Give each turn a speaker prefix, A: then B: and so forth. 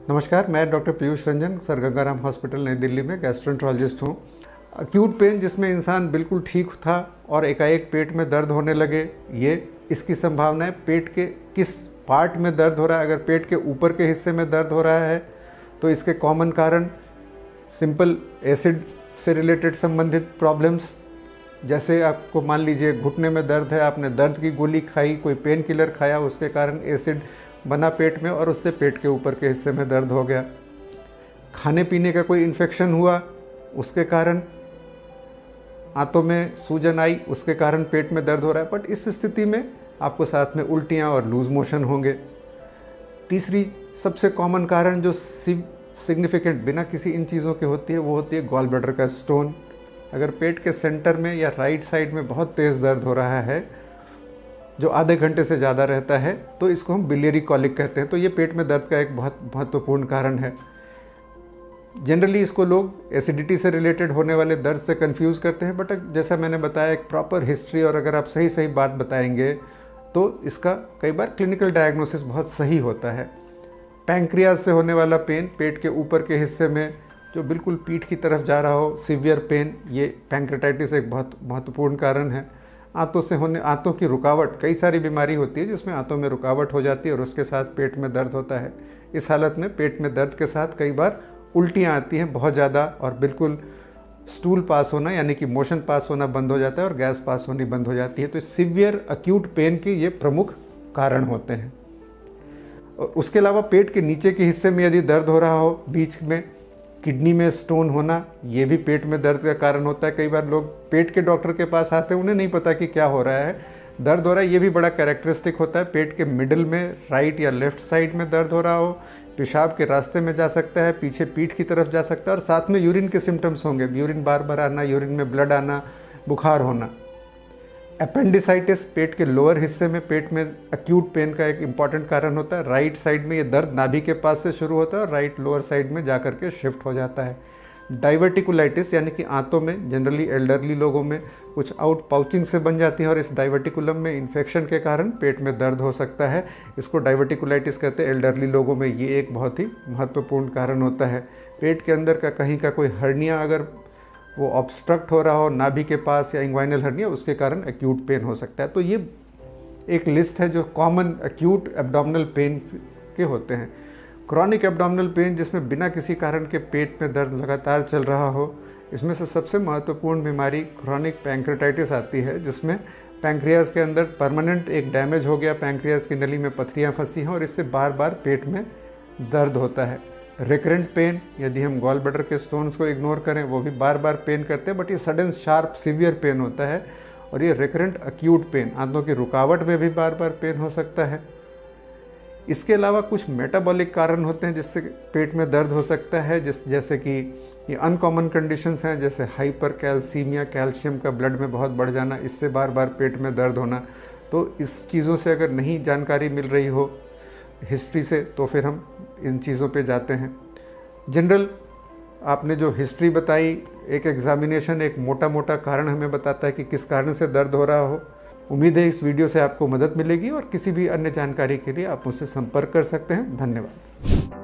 A: नमस्कार, मैं doctor Piyush Ranjan, sir Gangaram hospital नई दिल्ली में गैस्ट्रोएंटरोलॉजिस्ट हूँ। अक्यूट पेन जिसमें इंसान बिल्कुल ठीक था और एकाएक पेट में दर्द होने लगे, इसकी संभावना है पेट के किस पार्ट में दर्द हो रहा है। अगर पेट के ऊपर के हिस्से में दर्द हो रहा है तो इसके कॉमन कारण सिंपल एसिड से रिलेटेड संबंधित प्रॉब्लम्स, जैसे आपको मान लीजिए घुटने में दर्द है, आपने दर्द की गोली खाई, कोई पेन किलर खाया, उसके कारण एसिड बना पेट में और उससे पेट के ऊपर के हिस्से में दर्द हो गया। खाने पीने का कोई इन्फेक्शन हुआ, उसके कारण आंतों में सूजन आई, उसके कारण पेट में दर्द हो रहा है। बट इस स्थिति में आपको साथ में उल्टियाँ और लूज मोशन होंगे। तीसरी सबसे कॉमन कारण जो सिग्निफिकेंट बिना किसी इन चीज़ों के होती है, वो होती है गॉल ब्लैडर का स्टोन। अगर पेट के सेंटर में या राइट साइड में बहुत तेज़ दर्द हो रहा है जो आधे घंटे से ज़्यादा रहता है, तो इसको हम बिलियरी कॉलिक कहते हैं। तो ये पेट में दर्द का एक बहुत महत्वपूर्ण कारण है। जनरली इसको लोग एसिडिटी से रिलेटेड होने वाले दर्द से कंफ्यूज करते हैं, बट जैसा मैंने बताया एक प्रॉपर हिस्ट्री और अगर आप सही सही बात बताएंगे तो इसका कई बार क्लिनिकल डायग्नोसिस बहुत सही होता है। पैंक्रियाज से होने वाला पेन, पेट के ऊपर के हिस्से में जो बिल्कुल पीठ की तरफ जा रहा हो, सीवियर पेन, ये पैंक्रेटाइटिस एक बहुत महत्वपूर्ण कारण है। आंतों की रुकावट, कई सारी बीमारी होती है जिसमें आंतों में रुकावट हो जाती है और उसके साथ पेट में दर्द होता है। इस हालत में पेट में दर्द के साथ कई बार उल्टियाँ आती हैं बहुत ज़्यादा, और बिल्कुल स्टूल पास होना यानी कि मोशन पास होना बंद हो जाता है और गैस पास होनी बंद हो जाती है। तो सीवियर अक्यूट पेन के ये प्रमुख कारण होते हैं। उसके अलावा पेट के नीचे के हिस्से में यदि दर्द हो रहा हो, बीच में किडनी में स्टोन होना, ये भी पेट में दर्द का कारण होता है। कई बार लोग पेट के डॉक्टर के पास आते हैं, उन्हें नहीं पता कि क्या हो रहा है, दर्द हो रहा है। ये भी बड़ा कैरेक्टरिस्टिक होता है। पेट के मिडिल में राइट या लेफ्ट साइड में दर्द हो रहा हो, पेशाब के रास्ते में जा सकता है, पीछे पीठ की तरफ जा सकता है, और साथ में यूरिन के सिम्टम्स होंगे, यूरिन बार बार आना, यूरिन में ब्लड आना, बुखार होना। एपेंडिसाइटिस पेट के लोअर हिस्से में पेट में अक्यूट पेन का एक इम्पॉर्टेंट कारण होता है। राइट साइड में ये दर्द नाभि के पास से शुरू होता है और राइट लोअर साइड में जा करके शिफ्ट हो जाता है। डाइवर्टिकुलाइटिस यानी कि आंतों में, जनरली एल्डरली लोगों में कुछ आउट पाउचिंग से बन जाती हैं और इस डाइवर्टिकुलम में इन्फेक्शन के कारण पेट में दर्द हो सकता है। इसको डाइवर्टिकुलाइटिस कहते हैं। एल्डरली लोगों में ये एक बहुत ही महत्वपूर्ण कारण होता है। पेट के अंदर का कहीं का कोई हर्निया अगर वो ऑब्स्ट्रक्ट हो रहा हो नाभि के पास या इंग्वाइनल हर्निया, उसके कारण एक्यूट पेन हो सकता है। तो ये एक लिस्ट है जो कॉमन एक्यूट एब्डोमिनल पेन के होते हैं। क्रॉनिक एब्डोमिनल पेन जिसमें बिना किसी कारण के पेट में दर्द लगातार चल रहा हो, इसमें से सबसे महत्वपूर्ण बीमारी क्रॉनिक पैंक्रेटाइटिस आती है, जिसमें पैंक्रियाज के अंदर परमानेंट एक डैमेज हो गया, पैंक्रियाज की नली में पथरियाँ फंसी हैं और इससे बार बार पेट में दर्द होता है। रिकरेंट पेन, यदि हम गॉल ब्लैडर के स्टोन्स को इग्नोर करें, वो भी बार बार पेन करते हैं, बट ये सडन शार्प सीवियर पेन होता है। और ये रिकरेंट अक्यूट पेन, आंतों की रुकावट में भी बार बार पेन हो सकता है। इसके अलावा कुछ मेटाबॉलिक कारण होते हैं जिससे पेट में दर्द हो सकता है, जैसे कि ये अनकॉमन कंडीशंस हैं, जैसे हाइपर कैल्सीमिया, कैल्शियम का ब्लड में बहुत बढ़ जाना, इससे बार बार पेट में दर्द होना। तो इस चीज़ों से अगर नहीं जानकारी मिल रही हो हिस्ट्री से, तो फिर हम इन चीज़ों पे जाते हैं। जनरल आपने जो हिस्ट्री बताई, एक एग्जामिनेशन एक मोटा मोटा कारण हमें बताता है कि किस कारण से दर्द हो रहा हो। उम्मीद है इस वीडियो से आपको मदद मिलेगी और किसी भी अन्य जानकारी के लिए आप मुझसे संपर्क कर सकते हैं। धन्यवाद।